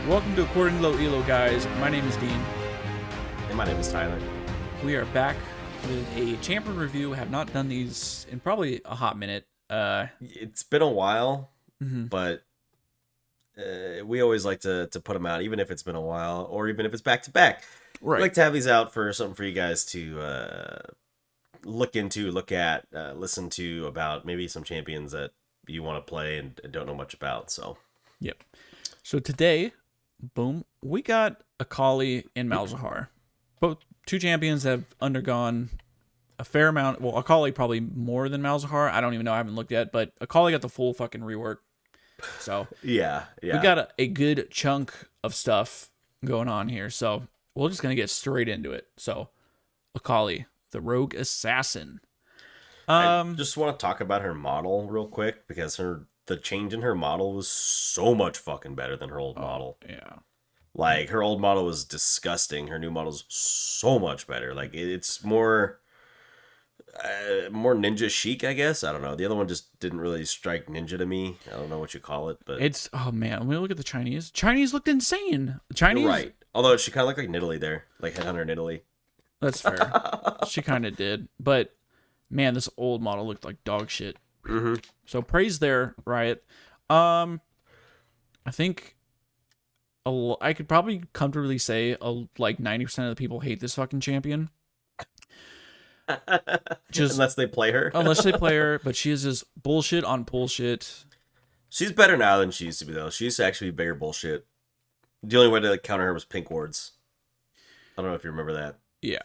Welcome to According to Low Elo, guys. My name is Dean. And my name is Tyler. We are back with a champion review. Have not done these in probably a hot minute. It's been a while, but we always like to put them out, even if it's been a while, or even if it's back to back. Right. We like to have these out for something for you guys to look into, look at, listen to about maybe some champions that you want to play and don't know much about. So, yep. So today, boom, we got Akali and Malzahar. Both two champions have undergone a fair amount. Well, Akali probably more than Malzahar. I don't even know. I haven't looked yet, but Akali got the full fucking rework. So yeah. We got a good chunk of stuff going on here. So we're just going to get straight into it. So Akali, the rogue assassin. I just want to talk about her model real quick because the change in her model was so much fucking better than her old model. Yeah. Like, her old model was disgusting. Her new model's so much better. Like, it's more ninja chic, I guess. I don't know. The other one just didn't really strike ninja to me. I don't know what you call it, but It's, oh man, when we look at the Chinese looked insane. Chinese, you're right. Although she kind of looked like Nidalee there, like Headhunter Nidalee. That's fair. She kind of did, but man, this old model looked like dog shit. Mm-hmm. So praise there, Riot. I think I could probably comfortably say like 90% of the people hate this fucking champion. Just Unless they play her. unless they play her, but she is just bullshit on bullshit. She's better now than she used to be, though. She used to actually be bigger bullshit. The only way to counter her was pink wards. I don't know if you remember that. Yeah.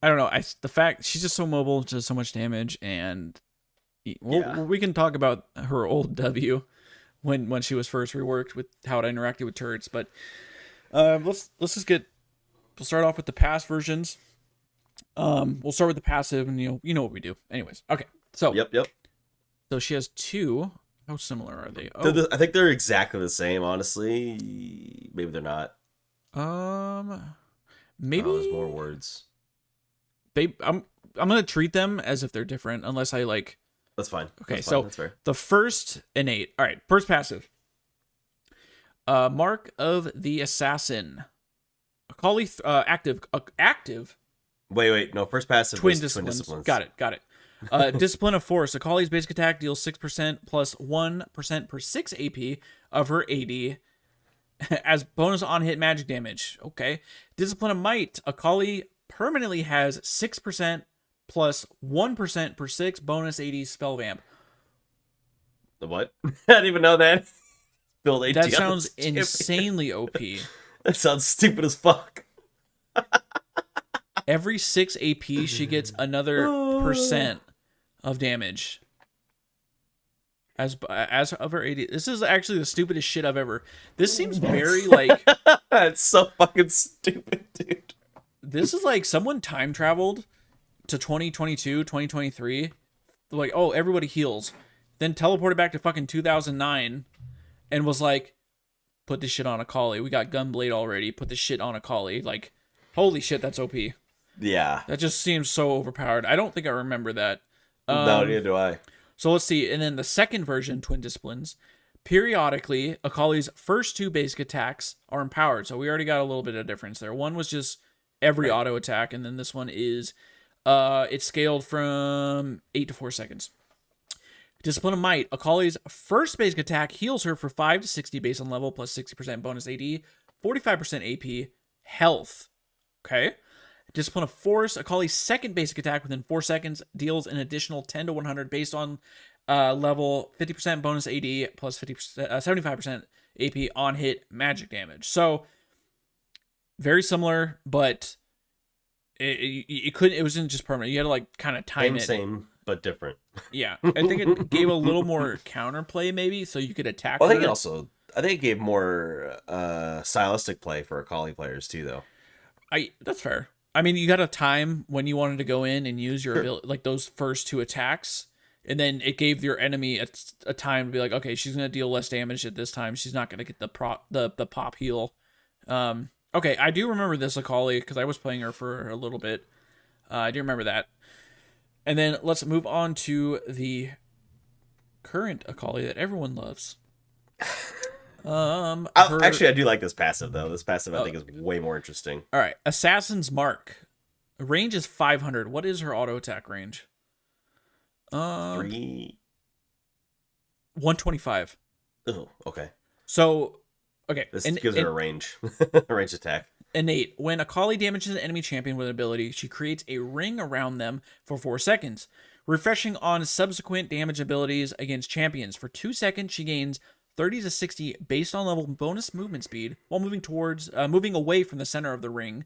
I don't know. The fact she's just so mobile, does so much damage, and we can talk about her old W when she was first reworked with how it interacted with turrets. But let's just we'll start off with the past versions. We'll start with the passive, and you know what we do. Anyways, okay. So Yep. So she has two. How similar are they? I think they're exactly the same, honestly. Maybe they're not. Maybe there's more words. I'm gonna treat them as if they're different, unless I like. That's fine. Okay, that's so that's fair. The first innate. All right, first passive. Mark of the Assassin. Akali active. Wait. No, first passive Twin was disciplines. Twin Disciplines. Got it. Discipline of Force. Akali's basic attack deals 6% plus 1% per 6 AP of her AD as bonus on hit magic damage. Okay. Discipline of Might. Akali permanently has 6% plus 1% per 6 bonus AD spell vamp. The what? I didn't even know that. Build AD. That sounds insanely OP. That sounds stupid as fuck. Every 6 AP, she gets another percent of damage. As of her AD. This is actually the stupidest shit I've ever. This seems very like. It's so fucking stupid, dude. This is like someone time traveled to 2022, 2023. Like, oh, everybody heals. Then teleported back to fucking 2009 and was like, put this shit on Akali. We got Gunblade already. Put this shit on Akali. Like, holy shit, that's OP. Yeah. That just seems so overpowered. I don't think I remember that. No, neither do I. So let's see. And then the second version, Twin Disciplines. Periodically, Akali's first two basic attacks are empowered. So we already got a little bit of difference there. One was just every auto attack, and then this one is it's scaled from 8 to 4 seconds. Discipline of Might. Akali's first basic attack heals her for 5 to 60 based on level plus 60% bonus AD, 45% AP, health. Okay. Discipline of Force. Akali's second basic attack within 4 seconds deals an additional 10 to 100 based on level, 50% bonus AD plus 75% AP on hit magic damage. So very similar, but it couldn't. It wasn't just permanent. You had to like kind of time it. Same, but different. Yeah, I think it gave a little more counterplay, maybe, so you could attack. Well, I think it gave more stylistic play for Akali players too, though. That's fair. I mean, you got a time when you wanted to go in and use your ability, like those first two attacks, and then it gave your enemy a time to be like, okay, she's gonna deal less damage at this time. She's not gonna get the pop heal. Okay, I do remember this Akali because I was playing her for a little bit. I do remember that. And then let's move on to the current Akali that everyone loves. Actually, I do like this passive though. This passive I think is way more interesting. All right, Assassin's Mark. Range is 500. What is her auto attack range? 125. Oh, okay. So, okay. This gives her a range, a range attack. Innate. When Akali damages an enemy champion with an ability, she creates a ring around them for 4 seconds, refreshing on subsequent damage abilities against champions. For 2 seconds, she gains 30 to 60 based on level bonus movement speed while moving away from the center of the ring.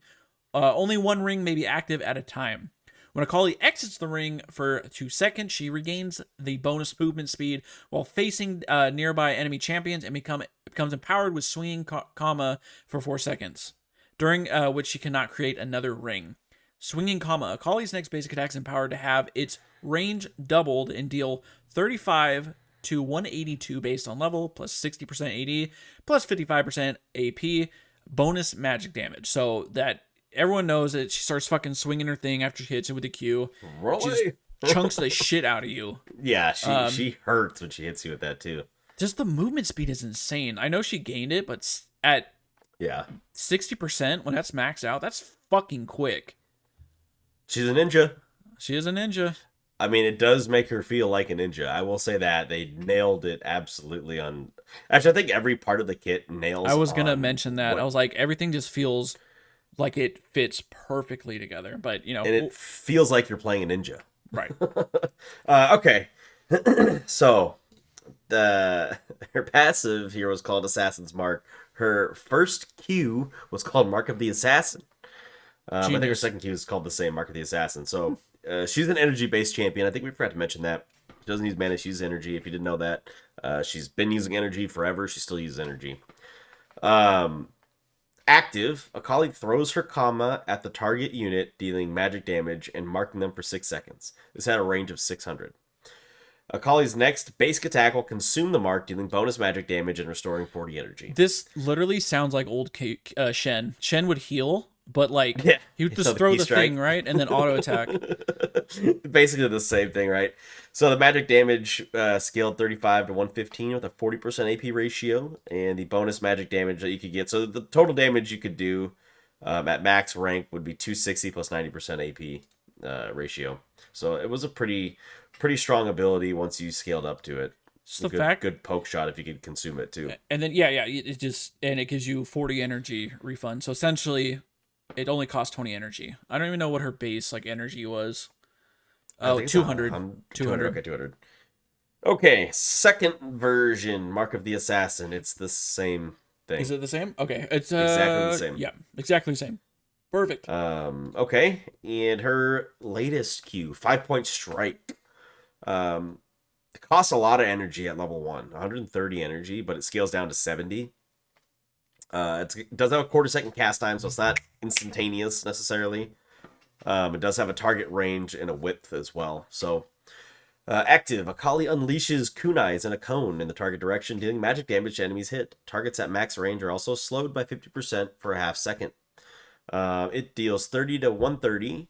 Only one ring may be active at a time. When Akali exits the ring for 2 seconds, she regains the bonus movement speed while facing nearby enemy champions and becomes empowered with swinging comma for 4 seconds, during which she cannot create another ring. Swinging comma. Akali's next basic attack is empowered to have its range doubled and deal 35 to 182 based on level, plus 60% AD, plus 55% AP, bonus magic damage. So that everyone knows that she starts fucking swinging her thing after she hits it with the Q. Really? Chunks the shit out of you. Yeah, she hurts when she hits you with that too. Just the movement speed is insane. I know she gained it, but at 60%, when that's maxed out, that's fucking quick. She's a ninja. She is a ninja. I mean, it does make her feel like a ninja. I will say that they nailed it absolutely on. Actually, I think every part of the kit nails. I was gonna mention that. I was like, everything just feels like it fits perfectly together. But you know, and it feels like you're playing a ninja. Right. Okay. So her passive here was called Assassin's Mark. Her first Q was called Mark of the Assassin. I think her second Q is called the same, Mark of the Assassin. So she's an energy-based champion. I think we forgot to mention that. She doesn't use mana, she uses energy, if you didn't know that. She's been using energy forever. She still uses energy. Active, Akali throws her comma at the target unit, dealing magic damage and marking them for 6 seconds. This had a range of 600. Akali's next basic attack will consume the mark, dealing bonus magic damage and restoring 40 energy. This literally sounds like old Shen. Shen would heal, but like he would just throw the thing, right? And then auto attack. Basically the same thing, right? So the magic damage scaled 35 to 115 with a 40% AP ratio, and the bonus magic damage that you could get. So the total damage you could do at max rank would be 260 plus 90% AP ratio. So it was a pretty strong ability once you scaled up to it. Just good poke shot if you could consume it too. And then it gives you 40 energy refund. So essentially it only costs 20 energy. I don't even know what her base like energy was. Oh, 200. 200. Okay, 200. Okay, second version, Mark of the Assassin. It's the same thing. Is it the same? Okay, it's exactly the same. Yeah, exactly the same. Perfect. Okay, and her latest Q, 5-point strike. It costs a lot of energy at level 1, 130 energy, but it scales down to 70. It does have a quarter-second cast time, so it's not instantaneous necessarily. It does have a target range and a width as well. So, active, Akali unleashes kunais in a cone in the target direction, dealing magic damage to enemies hit. Targets at max range are also slowed by 50% for a half second. It deals 30 to 130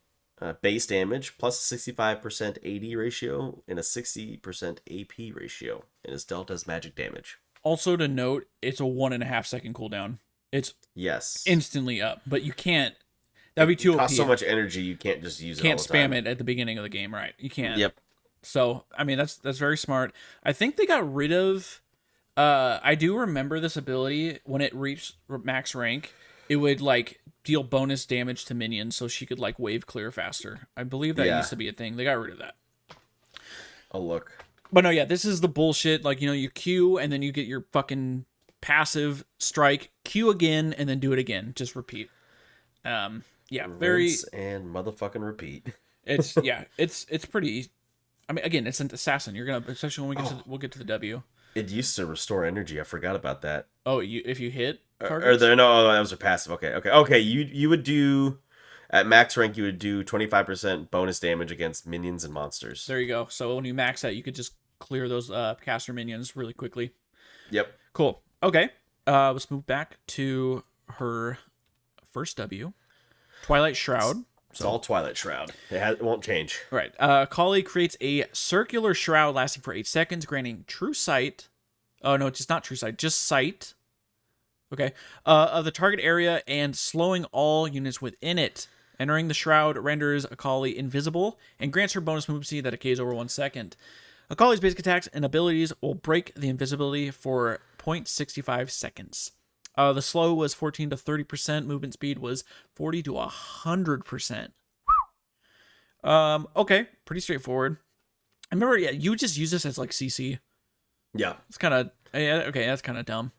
base damage, plus a 65% AD ratio and a 60% AP ratio, and is dealt as magic damage. Also to note, it's a 1.5 second cooldown. It's instantly up, but you can't. That'd be too OP. It costs so much energy, you can't just use it all the time. Can't spam it at the beginning of the game, right? You can't. Yep. So, I mean, that's very smart. I think they got rid of... I do remember this ability, when it reached max rank, it would, like, deal bonus damage to minions, so she could, like, wave clear faster. I believe that used to be a thing. They got rid of that. I'll look. But no, yeah, this is the bullshit. Like, you know, you Q, and then you get your fucking passive strike, Q again, and then do it again. Just repeat. Yeah, very rinse and motherfucking repeat. It's it's pretty. I mean, again, it's an assassin. You're gonna, especially when we'll get to the W. It used to restore energy. I forgot about that. Oh, if you hit targets? That was a passive. Okay. You would do at max rank. You would do 25% bonus damage against minions and monsters. There you go. So when you max that, you could just clear those caster minions really quickly. Yep. Cool. Okay. Let's move back to her first W. Twilight Shroud. It's all Twilight Shroud. It won't change. Right. Akali creates a circular shroud lasting for 8 seconds, granting true sight. Oh, no, it's not true sight. Just sight Okay. Of the target area and slowing all units within it. Entering the shroud renders Akali invisible and grants her bonus move speed that decays over 1 second. Akali's basic attacks and abilities will break the invisibility for 0.65 seconds. The slow was 14 to 30%. Movement speed was 40 to 100%. Okay, pretty straightforward. I remember, yeah, you just use this as like CC. Yeah. It's kind of okay. That's kind of dumb.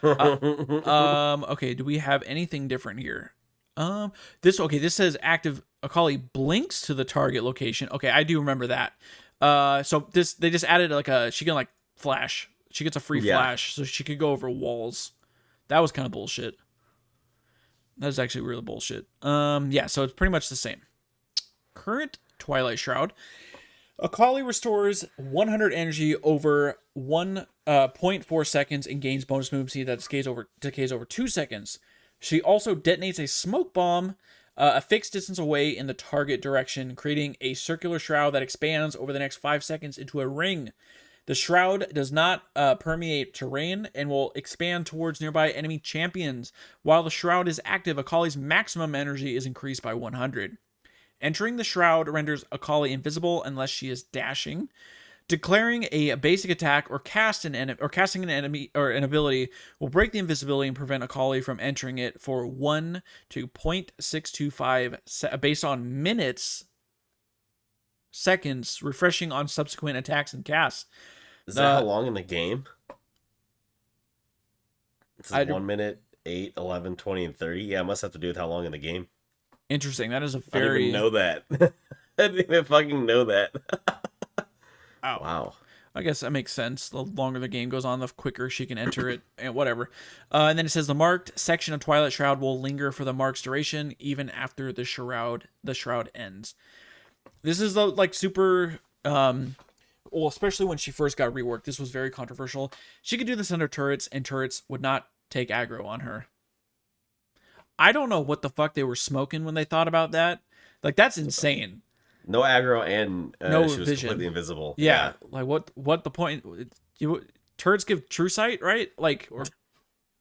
Okay. Do we have anything different here? This says active Akali blinks to the target location. Okay, I do remember that. So they just added like she can like flash. She gets a free flash, so she could go over walls. That was kind of bullshit. That is actually really bullshit. Yeah. So it's pretty much the same. Current Twilight Shroud. Akali restores 100 energy over 1.4 seconds and gains bonus move speed that decays over 2 seconds. She also detonates a smoke bomb a fixed distance away in the target direction, creating a circular shroud that expands over the next 5 seconds into a ring. The shroud does not permeate terrain and will expand towards nearby enemy champions. While the shroud is active, Akali's maximum energy is increased by 100. Entering the shroud renders Akali invisible unless she is dashing. Declaring a basic attack or casting an enemy or an ability will break the invisibility and prevent Akali from entering it for 1 to 0.625 based on seconds, refreshing on subsequent attacks and casts. Is that how long in the game? This is 1 minute, 8, 11, 20, and 30. Yeah, it must have to do with how long in the game. Interesting. That is a I didn't very... even know that. I didn't even fucking know that. Oh. Wow. I guess that makes sense. The longer the game goes on, the quicker she can enter it, and whatever. And then it says the marked section of Twilight Shroud will linger for the mark's duration, even after the shroud ends. This is the like super, well, especially when she first got reworked. This was very controversial. She could do this under turrets, and turrets would not take aggro on her. I don't know what the fuck they were smoking when they thought about that. Like, that's insane. No aggro and no she was vision. completely invisible. Yeah. Like, what the point? Turrets give true sight, right? Like, or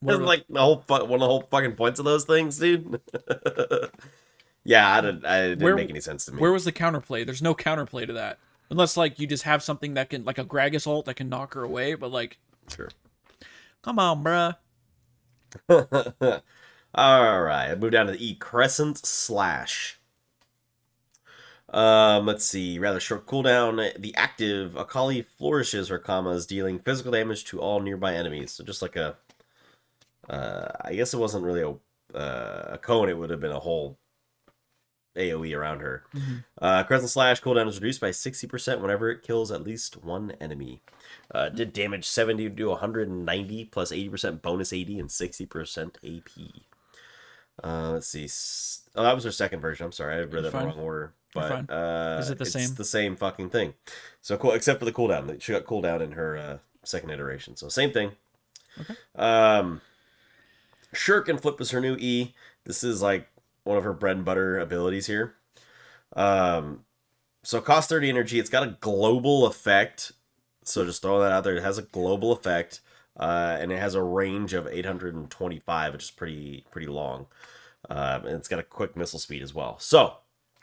isn't like one of the whole fucking points of those things, dude? Yeah, I didn't make any sense to me. Where was the counterplay? There's no counterplay to that. Unless, like, you just have something that can, like a Gragas ult that can knock her away, but, like... Sure. Come on, bruh. Alright, I moved down to the E. Crescent Slash. Let's see. Rather short cooldown. The active Akali flourishes her commas, dealing physical damage to all nearby enemies. So just like a... I guess it wasn't really a cone, it would have been a whole AoE around her. Mm-hmm. Crescent Slash cooldown is reduced by 60% whenever it kills at least one enemy. Did damage 70 to 190 plus 80% bonus 80 and 60% AP. Let's see. Oh, that was her second version. I'm sorry, I read that in the wrong order. But is it the same? It's the same fucking thing. So cool, except for the cooldown. She got cooldown in her second iteration. So same thing. Okay. Shuriken Flip is her new E. This is like one of her bread and butter abilities here. So it costs 30 energy. It's got a global effect. So just throw that out there. It has a global effect. And it has a range of 825, which is pretty long. And it's got a quick missile speed as well. So,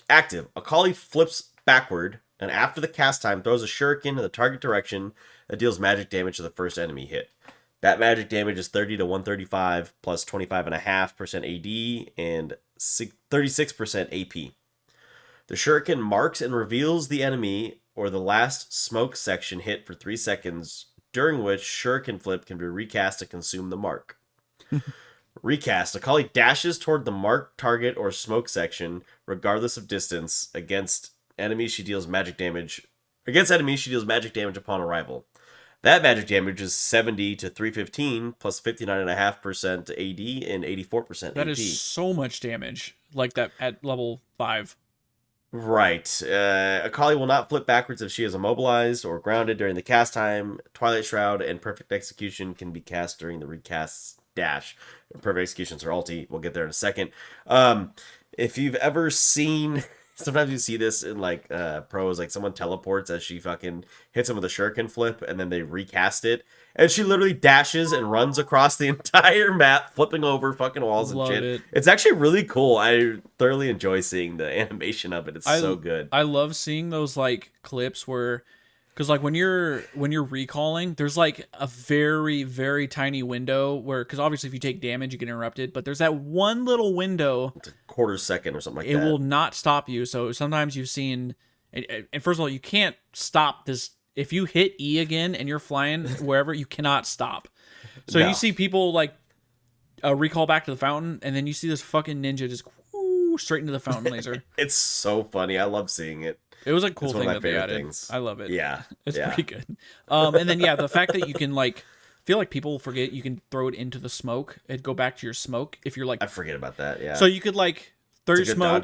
active. Akali flips backward, and after the cast time, throws a shuriken in the target direction that deals magic damage to the first enemy hit. That magic damage is 30 to 135 plus 25.5% AD and 36% AP. The shuriken marks and reveals the enemy or the last smoke section hit for 3 seconds, during which shuriken flip can be recast to consume the mark. Recast. Akali dashes toward the marked target or smoke section, regardless of distance. Against enemies, she deals magic damage upon arrival. That magic damage is 70 to 315 plus 59.5% AD and 84% AP. That is so much damage, like that at level 5. Right. Akali will not flip backwards if she is immobilized or grounded during the cast time. Twilight Shroud and Perfect Execution can be cast during the recast's dash. Perfect Execution's her ulti. We'll get there in a second. If you've ever seen Sometimes you see this in like pros, like someone teleports as she fucking hits him with a shuriken flip, and then they recast it, and she literally dashes and runs across the entire map, flipping over fucking walls and Love shit. it. It's actually really cool. I thoroughly enjoy seeing the animation of it. It's so good. I love seeing those like clips where, because like when you're recalling, there's like a very very tiny window where, because obviously if you take damage you get interrupted, but there's that one little window. It's a quarter second or something like It that. will not stop you. So sometimes you've seen, and first of all, you can't stop this. If you hit E again and you're flying wherever, you cannot stop. So No. you see people like recall back to the fountain, and then you see this fucking ninja just whoo, straight into the fountain laser. It's so funny. I love seeing it. It was a cool It's one thing of my that they favorite added. things. I love it. Yeah. It's yeah. pretty good. And then, yeah, the fact that you can, like, feel like people forget you can throw it into the smoke and go back to your smoke if you're, like... I forget about that, yeah. So you could, like, throw your It's a good smoke.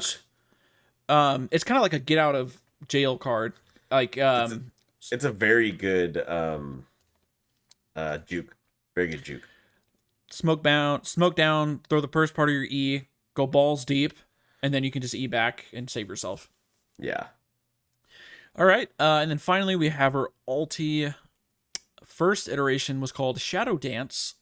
dodge. It's kind of like a get out of jail card. Like, It's a very good juke. Very good juke. smoke down, throw the first part of your E, go balls deep, and then you can just E back and save yourself. Yeah. All right, and then finally we have her ulti. First iteration was called Shadow Dance.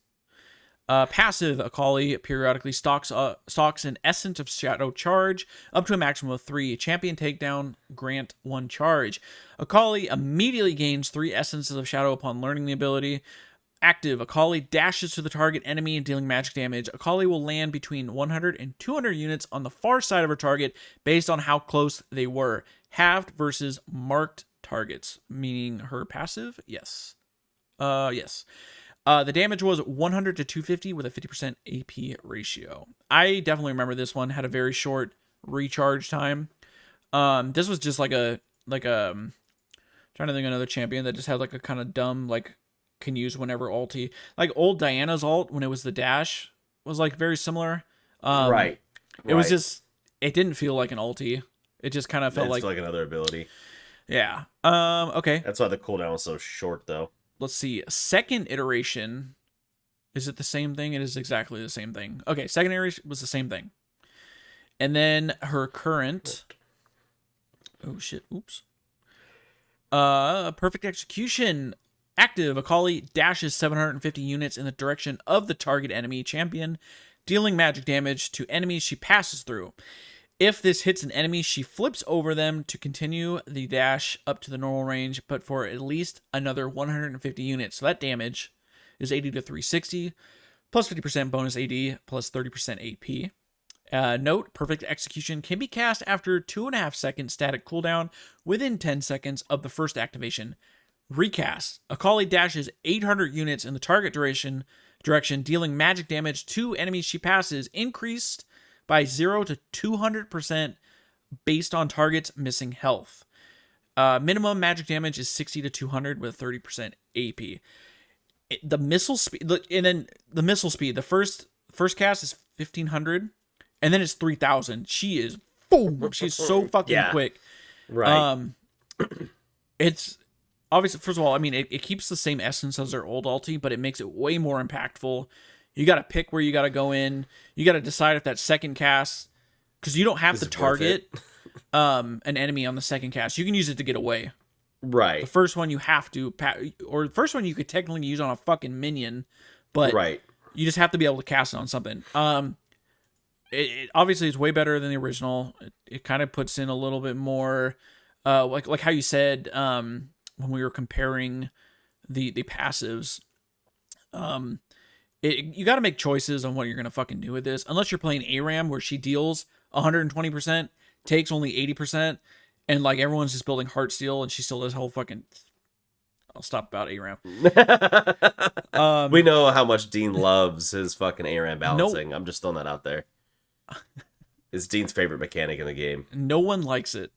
Passive, Akali periodically stalks an essence of Shadow Charge up to a maximum of 3. Champion Takedown, grant 1 charge. Akali immediately gains 3 essences of Shadow upon learning the ability. Active, Akali dashes to the target enemy and dealing magic damage. Akali will land between 100 and 200 units on the far side of her target based on how close they were. Halved versus marked targets, meaning her passive? Yes. Yes. The damage was 100 to 250 with a 50% AP ratio. I definitely remember this one had a very short recharge time. This was just like a trying to think of another champion that just had like a kind of dumb, like, can use whenever ulti. Like old Diana's ult when it was the dash was like very similar. Right. It was just, it didn't feel like an ulti. It just kind of felt It's like another ability. yeah. Okay. That's why the cooldown was so short, though. Let's see. Second iteration. Is it the same thing? It is exactly the same thing. Okay, second iteration was the same thing. And then her current. Oh shit. Oops. Perfect execution. Active, Akali dashes 750 units in the direction of the target enemy champion, dealing magic damage to enemies she passes through. If this hits an enemy, she flips over them to continue the dash up to the normal range, but for at least another 150 units. So that damage is 80 to 360, plus 50% bonus AD, plus 30% AP. Note, perfect execution can be cast after 2.5 seconds static cooldown within 10 seconds of the first activation. Recast. Akali dashes 800 units in the target direction, dealing magic damage to enemies she passes, increased by 0 to 200% based on target's missing health. Minimum magic damage is 60 to 200 with 30% AP. The missile speed, and then the missile speed, the first cast is 1500, and then it's 3000. She is boom. She's so fucking quick. Right. It's obviously, first of all, I mean, it keeps the same essence as their old ulti, but it makes it way more impactful. You got to pick where you got to go in. You got to decide if that second cast, because you don't have to target an enemy on the second cast. You can use it to get away. Right. The first one you have to, or the first one you could technically use on a fucking minion, but you just have to be able to cast it on something. It obviously is way better than the original. It kind of puts in a little bit more, like how you said, when we were comparing the passives, you got to make choices on what you're gonna fucking do with this. Unless you're playing ARAM, where she deals 120%, takes only 80%, and like everyone's just building Heartsteel, and she still does whole fucking. I'll stop about ARAM. We know how much Dean loves his fucking ARAM balancing. I'm just throwing that out there. It's Dean's favorite mechanic in the game. No one likes it.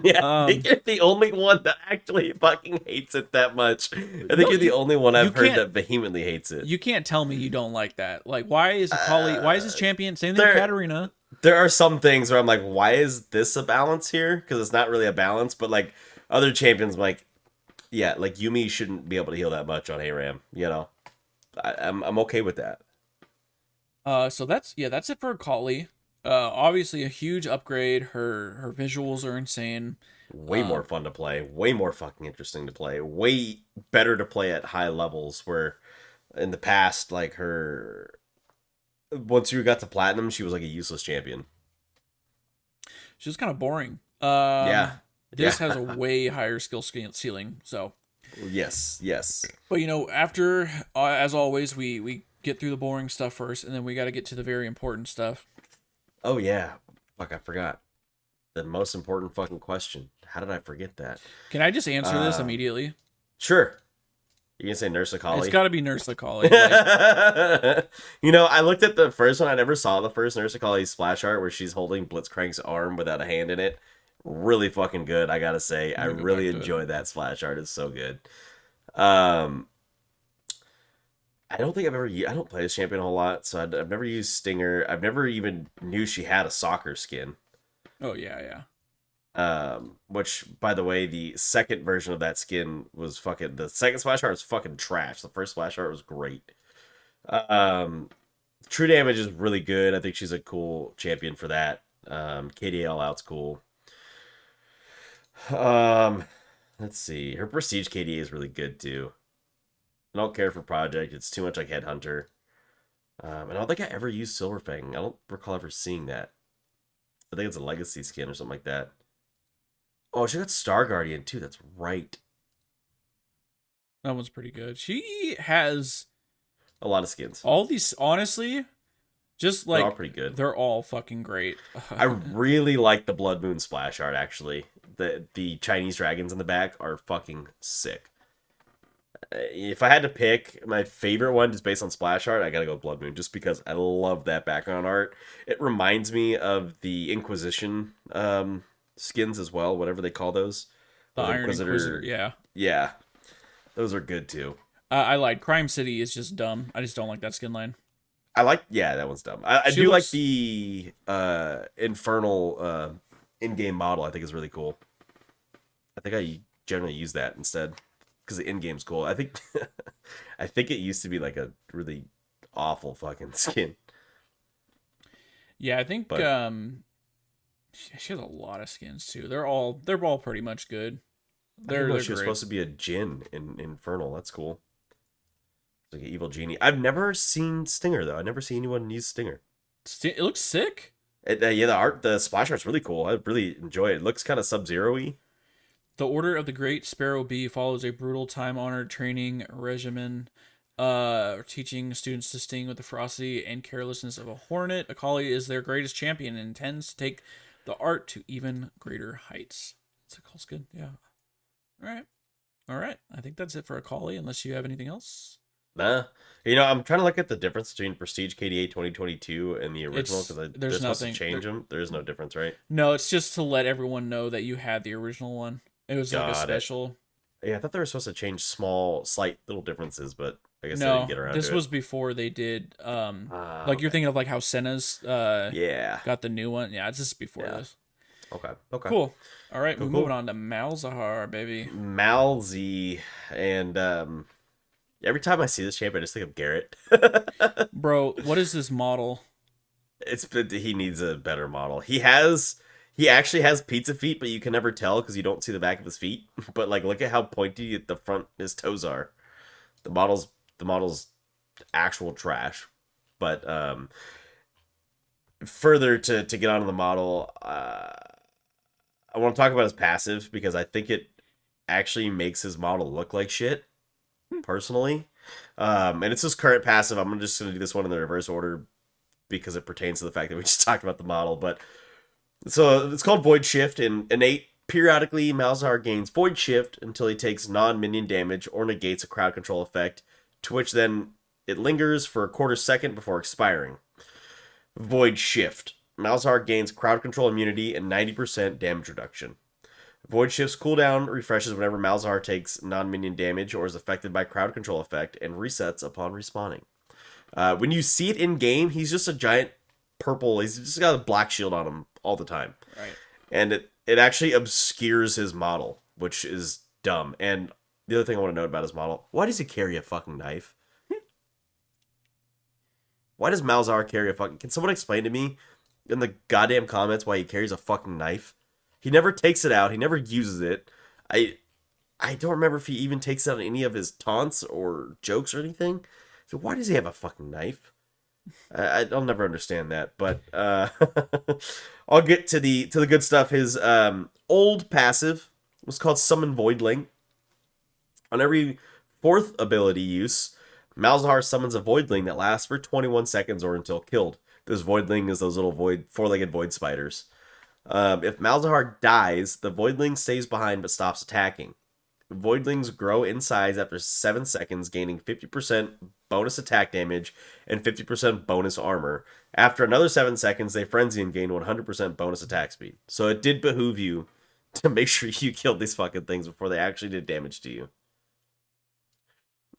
Yeah, you're the only one that actually fucking hates it that much. I think you're the only one I've heard that vehemently hates it. You can't tell me you don't like that. Like, why is Akali? Why is this champion? Same thing with Katarina. There are some things where I'm like, why is this a balance here? Because it's not really a balance. But like other champions, I'm like, yeah, like Yumi shouldn't be able to heal that much on ARAM. You know, I'm okay with that. So that's it for Akali. Obviously a huge upgrade. Her visuals are insane. Way more fun to play. Way more fucking interesting to play. Way better to play at high levels. Where in the past, like her, once you got to platinum, she was like a useless champion. She's just kind of boring. Yeah. This Yeah. has a way higher skill ceiling. So, Yes. Yes. but after as always, we get through the boring stuff first, and then we got to get to the very important stuff. Oh yeah. Fuck, I forgot. The most important fucking question. How did I forget that? Can I just answer this immediately? Sure. You can say Nurse Akali. It's got to be Nurse Akali. Like, I looked at the first one. I never saw the first Nurse Akali splash art where she's holding Blitzcrank's arm without a hand in it. Really fucking good, I gotta say. I really enjoyed that splash art. It's so good. I don't think I don't play this champion a whole lot, so I've never used Stinger. I've never even knew she had a soccer skin. oh yeah. Which, by the way, the second version of that skin was fucking, the second splash art was fucking trash. The first splash art was great. True damage is really good. I think she's a cool champion for that. KDL out's cool. Let's see. Her prestige KDA is really good too. I don't care for Project. It's too much like Headhunter. And I don't think I ever used Silverfang. I don't recall ever seeing that. I think it's a legacy skin or something like that. Oh, she got Star Guardian too. That's right. That one's pretty good. She has A lot of skins. all these, honestly, just like They're all pretty good. they're all fucking great. I really like the Blood Moon splash art, actually. The Chinese dragons in the back are fucking sick. If I had to pick my favorite one just based on splash art, I gotta go Blood Moon, just because I love that background art. It reminds me of the Inquisition skins as well, whatever they call those. The Iron Inquisitor, yeah. Yeah. Those are good too. I lied. Crime City is just dumb. I just don't like that skin line. Yeah, that one's dumb. I do like the Infernal in-game model. I think is really cool. I think I generally use that instead because the in-game's cool. I think I think it used to be like a really awful fucking skin. Yeah, I think But- she has a lot of skins too. They're all pretty much good. I didn't know They're she was great. supposed to be a djinn in Infernal. That's cool. It's like an evil genie. I've never seen Stinger though. I've never seen anyone use Stinger. It looks sick. Yeah, the splash art's really cool. I really enjoy it. It looks kind of Sub-Zero-y. The Order of the Great Sparrow Bee follows a brutal, time-honored training regimen, teaching students to sting with the ferocity and carelessness of a hornet. Akali is their greatest champion and intends to take the art to even greater heights. It's a cool skin, yeah. All right. I think that's it for Akali, unless you have anything else. Nah. I'm trying to look at the difference between Prestige KDA 2022 and the original because they're supposed to change them. There is no difference, right? No, it's just to let everyone know that you had the original one. It was like a Got it. special. Yeah, I thought they were supposed to change slight little differences, but I guess they No, didn't get around this to was it. before they did. Like Okay. you're thinking of like how Senna's Yeah. got the new one. Yeah, it's just before Yeah. this. Okay. Cool. All right, Cool, we're moving on to Malzahar, baby. Malzy and every time I see this champion, I just think of Garrett. Bro, what is this model? He needs a better model. He actually has pizza feet, but you can never tell because you don't see the back of his feet. But like, look at how pointy at the front his toes are. The model's actual trash. But further to get onto the model, I want to talk about his passive because I think it actually makes his model look like shit. Personally, and it's his current passive. I'm just gonna do this one in the reverse order because it pertains to the fact that we just talked about the model. But so it's called Void Shift, and innate periodically Malzahar gains Void Shift until he takes non-minion damage or negates a crowd control effect, to which then it lingers for a quarter second before expiring. Void Shift. Malzahar gains crowd control immunity and 90% damage reduction. Void Shift's cooldown refreshes whenever Malzahar takes non-minion damage or is affected by crowd control effect and resets upon respawning. When you see it in game, he's just a giant purple. He's just got a black shield on him all the time. Right. And it actually obscures his model, which is dumb. And the other thing I want to note about his model, why does he carry a fucking knife? Why does Malzahar carry a fucking... Can someone explain to me in the goddamn comments why he carries a fucking knife. He never takes it out. He never uses it. I don't remember if he even takes out any of his taunts or jokes or anything. So why does he have a fucking knife? I'll never understand that. But I'll get to the good stuff. His old passive was called Summon Voidling. On every fourth ability use, Malzahar summons a Voidling that lasts for 21 seconds or until killed. This Voidling is those little four-legged void spiders. If Malzahar dies, the Voidling stays behind but stops attacking. Voidlings grow in size after 7 seconds, gaining 50% bonus attack damage and 50% bonus armor. After another 7 seconds, they frenzy and gain 100% bonus attack speed. So it did behoove you to make sure you killed these fucking things before they actually did damage to you.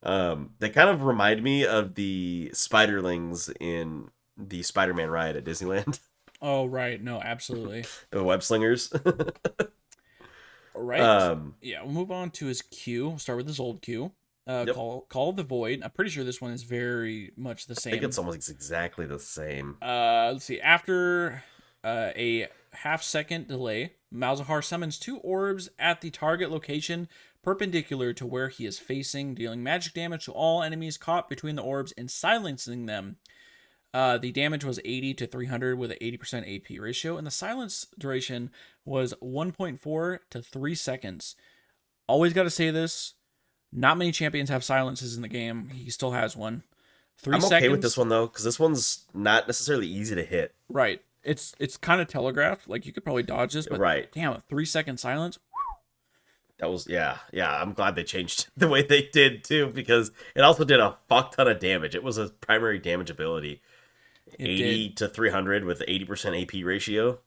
They kind of remind me of the Spiderlings in the Spider-Man ride at Disneyland. Oh, right. No, absolutely. The web slingers. All right. Yeah, we'll move on to his Q. We'll start with his old Q. Yep. Call of the Void. I'm pretty sure this one is very much the same. I think it's almost exactly the same. Let's see. After a half-second delay, Malzahar summons 2 orbs at the target location perpendicular to where he is facing, dealing magic damage to all enemies caught between the orbs and silencing them. The damage was 80 to 300 with an 80% AP ratio, and the silence duration was 1.4 to 3 seconds. Always got to say this. Not many champions have silences in the game. He still has one. 3 seconds. I'm okay with this one, though, because this one's not necessarily easy to hit. Right. It's kind of telegraphed. Like, you could probably dodge this, but right. Damn, a 3-second silence. That was, yeah. I'm glad they changed the way they did, too, because it also did a fuck ton of damage. It was a primary damage ability. 80 to 300 with 80% AP ratio.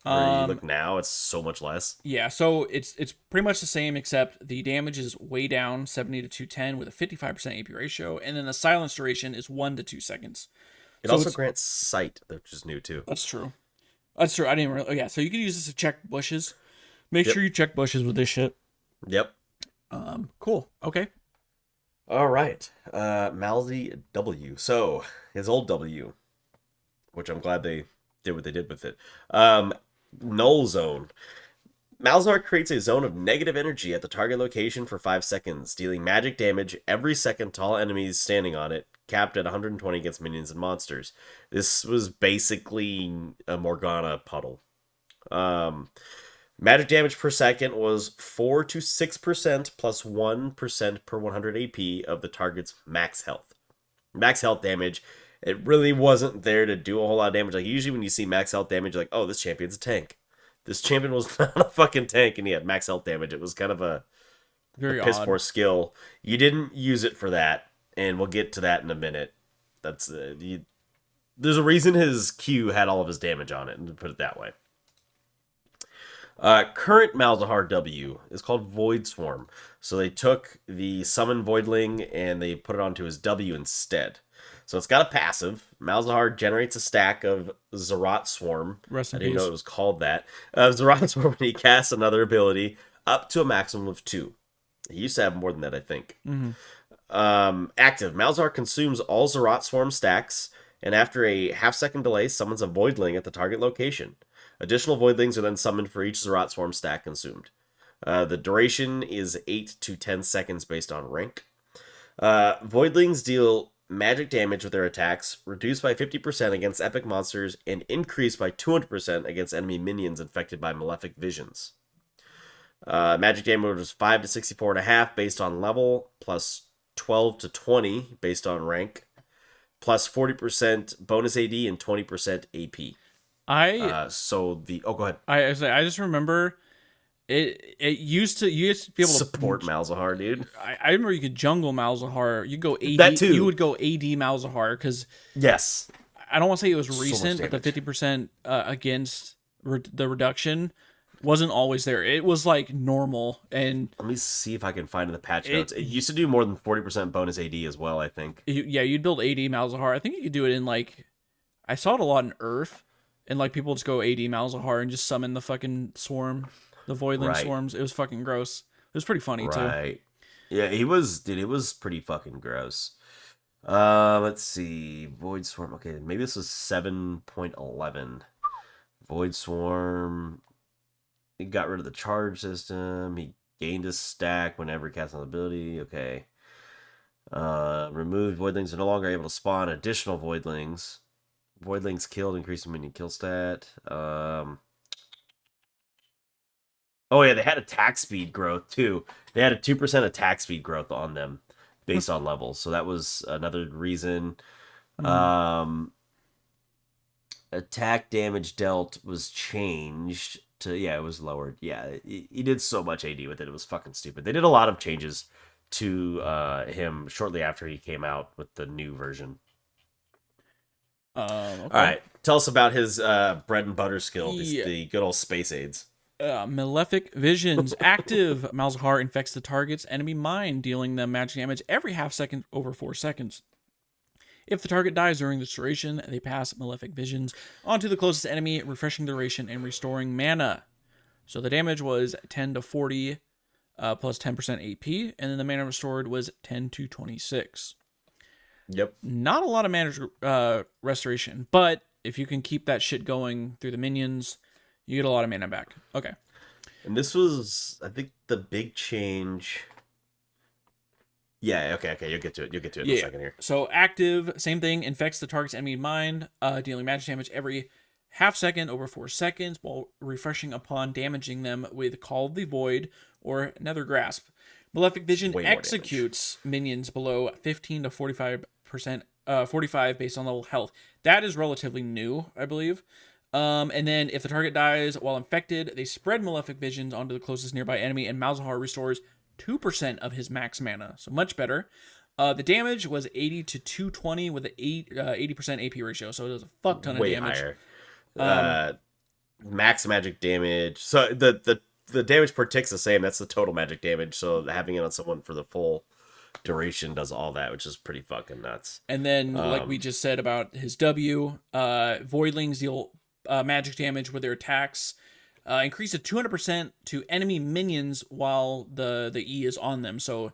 Where you look now, it's so much less. Yeah, so it's pretty much the same, except the damage is way down, 70 to 210 with a 55% AP ratio, and then the silence duration is 1 to 2 seconds. It also grants sight, which is new too. That's true. I didn't really. Yeah, so you can use this to check bushes. Make sure you check bushes with this shit. Yep. Cool. Okay. All right. Malzy W. So his old W, which I'm glad they did what they did with it. Null Zone. Malzahar creates a zone of negative energy at the target location for 5 seconds, dealing magic damage every second to all enemies standing on it, capped at 120 against minions and monsters. This was basically a Morgana puddle. Magic damage per second was 4 to 6% plus 1% per 100 AP of the target's max health. Max health damage, it really wasn't there to do a whole lot of damage. Like, usually when you see max health damage, you're like, oh, this champion's a tank. This champion was not a fucking tank, and he had max health damage. It was kind of a piss poor skill. You didn't use it for that, and we'll get to that in a minute. That's there's a reason his Q had all of his damage on it, to put it that way. Current Malzahar W is called Void Swarm. So they took the Summon Voidling and they put it onto his W instead. So it's got a passive. Malzahar generates a stack of Zerat Swarm. I didn't know it was called that. Zerat Swarm, when he casts another ability up to a maximum of 2. He used to have more than that, I think. Mm-hmm. Active. Malzahar consumes all Zerat Swarm stacks, and after a half-second delay, summons a Voidling at the target location. Additional Voidlings are then summoned for each Zerat Swarm stack consumed. The duration is 8 to 10 seconds based on rank. Voidlings deal magic damage with their attacks, reduced by 50% against epic monsters, and increased by 200% against enemy minions infected by malefic visions. Magic damage was 5 to 64.5 based on level, plus 12 to 20 based on rank, plus 40% bonus AD and 20% AP. Go ahead. I just remember it used to be able to support Malzahar, dude. I remember you could jungle Malzahar. You go AD. That too. You would go AD Malzahar because yes, I don't want to say it was recent, but the 50% against the reduction wasn't always there. It was like normal. And let me see if I can find in the patch notes. It used to do more than 40% bonus AD as well, I think. You'd build AD Malzahar. I think you could do it in like, I saw it a lot in Earth, and like people just go AD Malzahar and just summon the fucking swarm, the Voidling swarms. It was fucking gross. It was pretty funny too. Right. Yeah, it was pretty fucking gross. Let's see. Void Swarm. Okay, maybe this was 7.11. Void Swarm. He got rid of the charge system. He gained a stack whenever he cast an ability. Okay. Removed Voidlings are no longer able to spawn additional Voidlings. Voidlings killed, increasing minion kill stat. Oh yeah, they had attack speed growth too. They had a 2% attack speed growth on them based on levels. So that was another reason. Attack damage dealt was changed to, yeah, it was lowered. Yeah, he did so much AD with it. It was fucking stupid. They did a lot of changes to him shortly after he came out with the new version. Okay. All right, tell us about his bread and butter skill, the good old space aids. Malefic Visions. Active. Malzahar infects the target's enemy mind, dealing them magic damage every half second over 4 seconds. If the target dies during this duration, they pass Malefic Visions onto the closest enemy, refreshing the duration and restoring mana. So the damage was 10 to 40 plus 10% AP, and then the mana restored was 10 to 26. Yep. Not a lot of mana restoration, but if you can keep that shit going through the minions, you get a lot of mana back. Okay. And this was, I think, the big change. Yeah, okay, you'll get to it. In a second here. So active, same thing, infects the target's enemy mind, dealing magic damage every half second over 4 seconds, while refreshing upon damaging them with Call of the Void or Nether Grasp. Malefic Vision executes minions below 15 to 45%, 45 based on level health. That is relatively new, I believe. And then if the target dies while infected, they spread Malefic Visions onto the closest nearby enemy, and Malzahar restores 2% of his max mana. So much better. The damage was 80 to 220 with an 80% AP ratio. So it does a fuck ton of damage. Way higher. Max magic damage. So the damage per tick's the same. That's the total magic damage. So having it on someone for the full duration does all that, which is pretty fucking nuts. And then, like we just said about his W, Voidlings deal magic damage with their attacks. Increase to 200% to enemy minions while the E is on them. So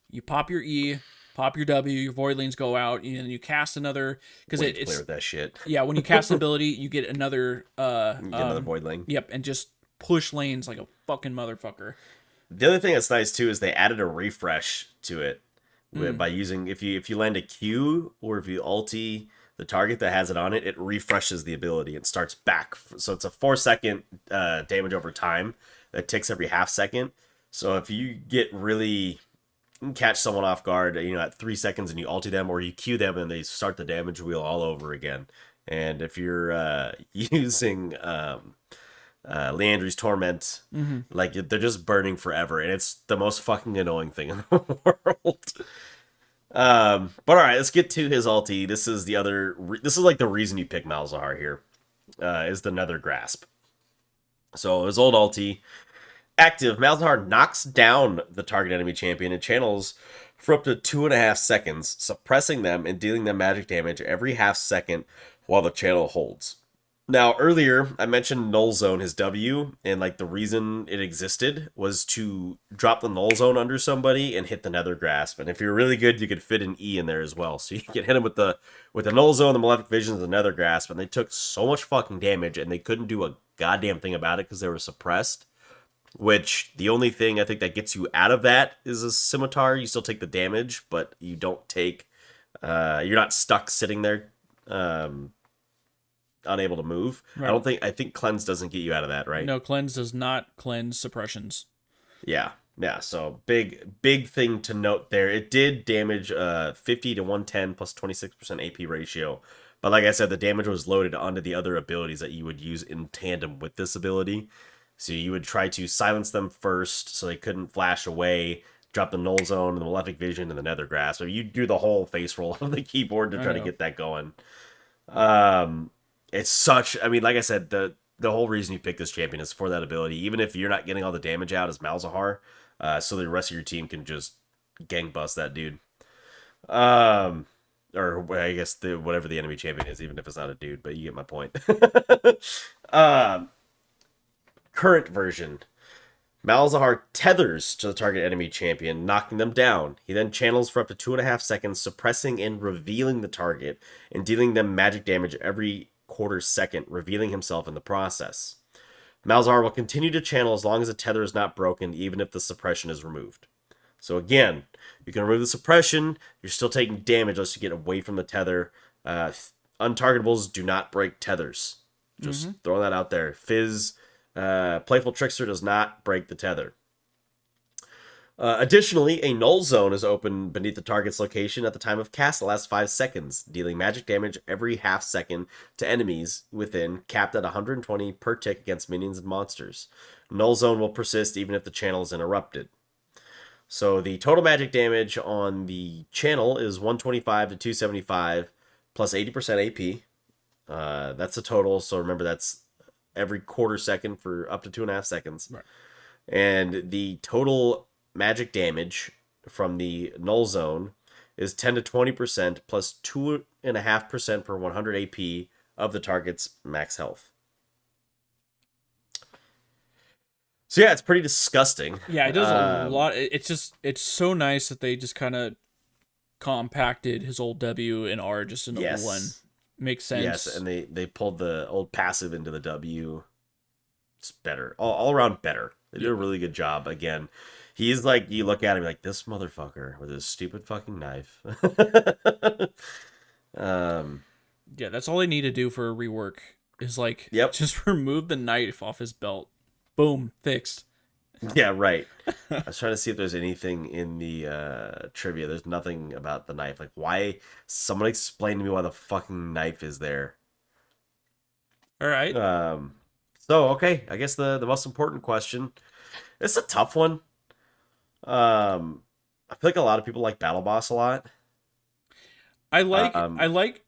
you pop your E, pop your W, your Voidlings go out, and you cast another. Because it's play with that shit. Yeah, when you cast an ability, you get another. Another Voidling. Yep, and just push lanes like a fucking motherfucker. The other thing that's nice too is they added a refresh to it by using if you land a Q or if you ulti the target that has it on it, it refreshes the ability and starts back. So it's a 4-second damage over time that ticks every half second. So if you catch someone off guard, at 3 seconds and you ulti them or you Q them and they start the damage wheel all over again. And if you're using Leandry's Torment, like they're just burning forever, and it's the most fucking annoying thing in the world. But all right, let's get to his ulti. This is like the reason you pick Malzahar here, is the Nether Grasp. So his old ulti, active, Malzahar knocks down the target enemy champion and channels for up to 2.5 seconds, suppressing them and dealing them magic damage every half second while the channel holds. Now, earlier, I mentioned Null Zone, his W, and like the reason it existed was to drop the Null Zone under somebody and hit the Nether Grasp. And if you're really good, you could fit an E in there as well. So you can hit him with the Null Zone, the Malefic Visions, the Nether Grasp, and they took so much fucking damage, and they couldn't do a goddamn thing about it because they were suppressed. Which, the only thing I think that gets you out of that is a Scimitar. You still take the damage, but you don't take... you're not stuck sitting there... unable to move. Right. I think cleanse doesn't get you out of that, right? No, cleanse does not cleanse suppressions. Yeah. So big thing to note there. It did damage 50 to 110 plus 26% AP ratio. But like I said, the damage was loaded onto the other abilities that you would use in tandem with this ability. So you would try to silence them first so they couldn't flash away, drop the Null Zone and the Malefic Vision and the Nether Grasp. So you do the whole face roll of the keyboard to try to get that going. It's such... I mean, like I said, the whole reason you pick this champion is for that ability, even if you're not getting all the damage out as Malzahar, so the rest of your team can just gang bust that dude. Or I guess whatever the enemy champion is, even if it's not a dude, but you get my point. Current version. Malzahar tethers to the target enemy champion, knocking them down. He then channels for up to 2.5 seconds, suppressing and revealing the target, and dealing them magic damage every quarter second, revealing himself in the process. Malzahar will continue to channel as long as the tether is not broken, even if the suppression is removed. So again, you can remove the suppression, you're still taking damage unless you get away from the tether. Untargetables do not break tethers. Just throwing that out there. Fizz, Playful Trickster does not break the tether. Additionally, a null zone is open beneath the target's location at the time of cast that lasts 5 seconds, dealing magic damage every half second to enemies within, capped at 120 per tick against minions and monsters. Null zone will persist even if the channel is interrupted. So the total magic damage on the channel is 125 to 275 plus 80% AP. That's the total, so remember that's every quarter second for up to 2.5 seconds. Right. And the total magic damage from the null zone is 10 to 20% plus 2.5% per 100 AP of the target's max health. So yeah, it's pretty disgusting. Yeah, it does a lot. It's so nice that they just kind of compacted his old W and R just into one. Makes sense. Yes, and they pulled the old passive into the W. It's better. All around better. They did a really good job. Again, he's like, you look at him like, this motherfucker with his stupid fucking knife. Yeah, that's all they need to do for a rework is like, just remove the knife off his belt. Boom, fixed. Yeah, right. I was trying to see if there's anything in the trivia. There's nothing about the knife. Like, why? Someone explain to me why the fucking knife is there. All right. So, okay. I guess the most important question. It's a tough one. I feel like a lot of people like Battle Boss a lot. I like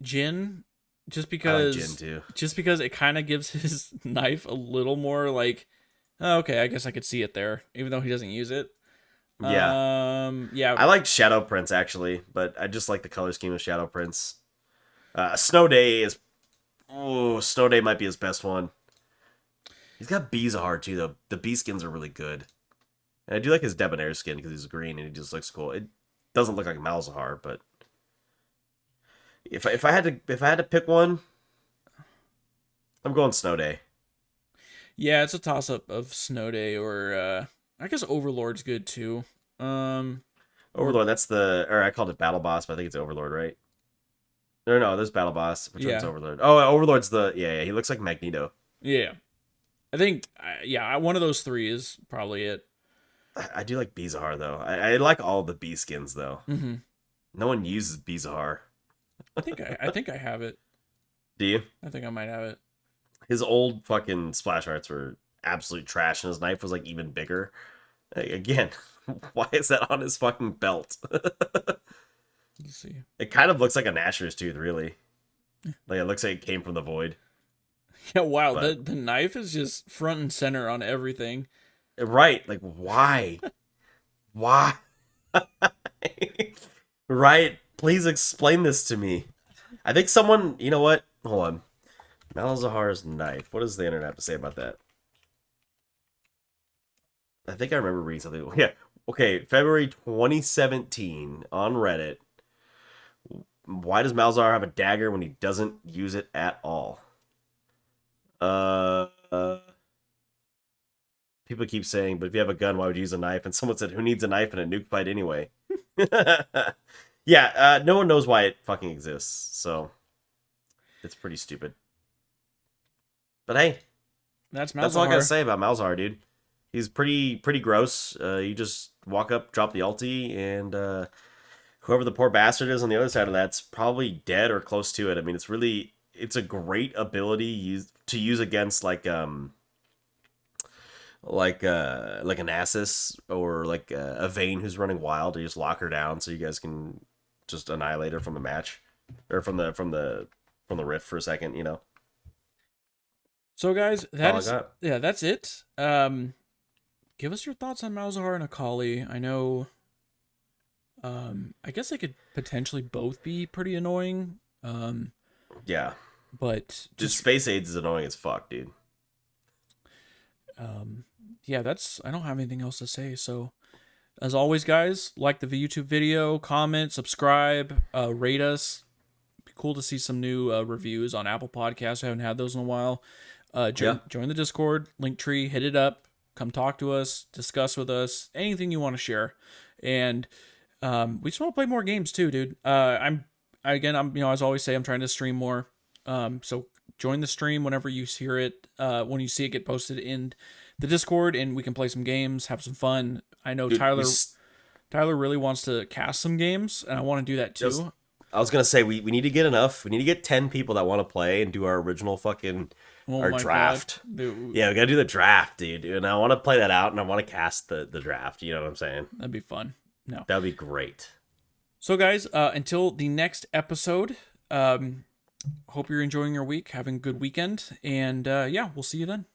Jin just because I like Jin too. Just because it kind of gives his knife a little more like, oh, okay, I guess I could see it there, even though he doesn't use it. Yeah. Yeah. I like Shadow Prince actually, but I just like the color scheme of Shadow Prince. Snow Day Snow Day might be his best one. He's got Malzahar too, though. The bee skins are really good. And I do like his Debonair skin because he's green and he just looks cool. It doesn't look like Malzahar, but if I had to pick one, I'm going Snow Day. Yeah, it's a toss up of Snow Day or I guess Overlord's good too. Overlord, I called it Battle Boss, but I think it's Overlord, right? No, there's Battle Boss. Which one's Overlord? Oh, Overlord's he looks like Magneto. Yeah. I think, one of those three is probably it. I do like Malzahar, though. I like all the bee skins, though. Mm-hmm. No one uses Malzahar. I think I have it. Do you? I think I might have it. His old fucking splash arts were absolute trash, and his knife was, like, even bigger. Again, why is that on his fucking belt? Let's see. It kind of looks like a Gnasher's tooth, really. Like, it looks like it came from the void. Yeah, wow. But the knife is just front and center on everything. Right. Like, why? Why? Right. Please explain this to me. I think someone, you know what? Hold on. Malzahar's knife. What does the internet have to say about that? I think I remember reading something. Yeah. Okay. February 2017 on Reddit. Why does Malzahar have a dagger when he doesn't use it at all? People keep saying, but if you have a gun, why would you use a knife? And someone said, who needs a knife in a nuke fight anyway? Yeah, no one knows why it fucking exists, so it's pretty stupid. But hey, that's all I gotta say about Malzahar, dude. He's pretty gross. You just walk up, drop the ulti, and whoever the poor bastard is on the other side of that's probably dead or close to it. I mean, it's a great ability to use against like an Assus or like a Vayne who's running wild. You just lock her down so you guys can just annihilate her from the match or from the rift for a second, you know. So guys, that's it. Give us your thoughts on Malzahar and Akali. I know I guess they could potentially both be pretty annoying. Yeah. But just Space Aids is annoying as fuck, dude. Yeah, I don't have anything else to say. So as always, guys, like the YouTube video, comment, subscribe, rate us, Cool to see some new reviews on Apple Podcasts. I haven't had those in a while. Join the Discord, Linktree, hit it up. Come talk to us, discuss with us, anything you want to share. And we just want to play more games too, dude. I'm as I always say, I'm trying to stream more. So join the stream whenever you hear it, when you see it get posted in the Discord, and we can play some games, have some fun. I know, dude, Tyler really wants to cast some games, and I want to do that too. I was gonna say we need to get enough. We need to get 10 people that want to play and do our original fucking our draft. Yeah, we gotta do the draft, dude. And I want to play that out, and I want to cast the draft. You know what I'm saying? That'd be fun. No, that'd be great. So, guys, until the next episode, hope you're enjoying your week, having a good weekend, and we'll see you then.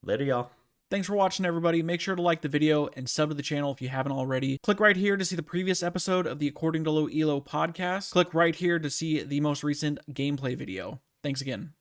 Later, y'all. Thanks for watching, everybody. Make sure to like the video and sub to the channel if you haven't already. Click right here to see the previous episode of the According to Low Elo podcast. Click right here to see the most recent gameplay video. Thanks again.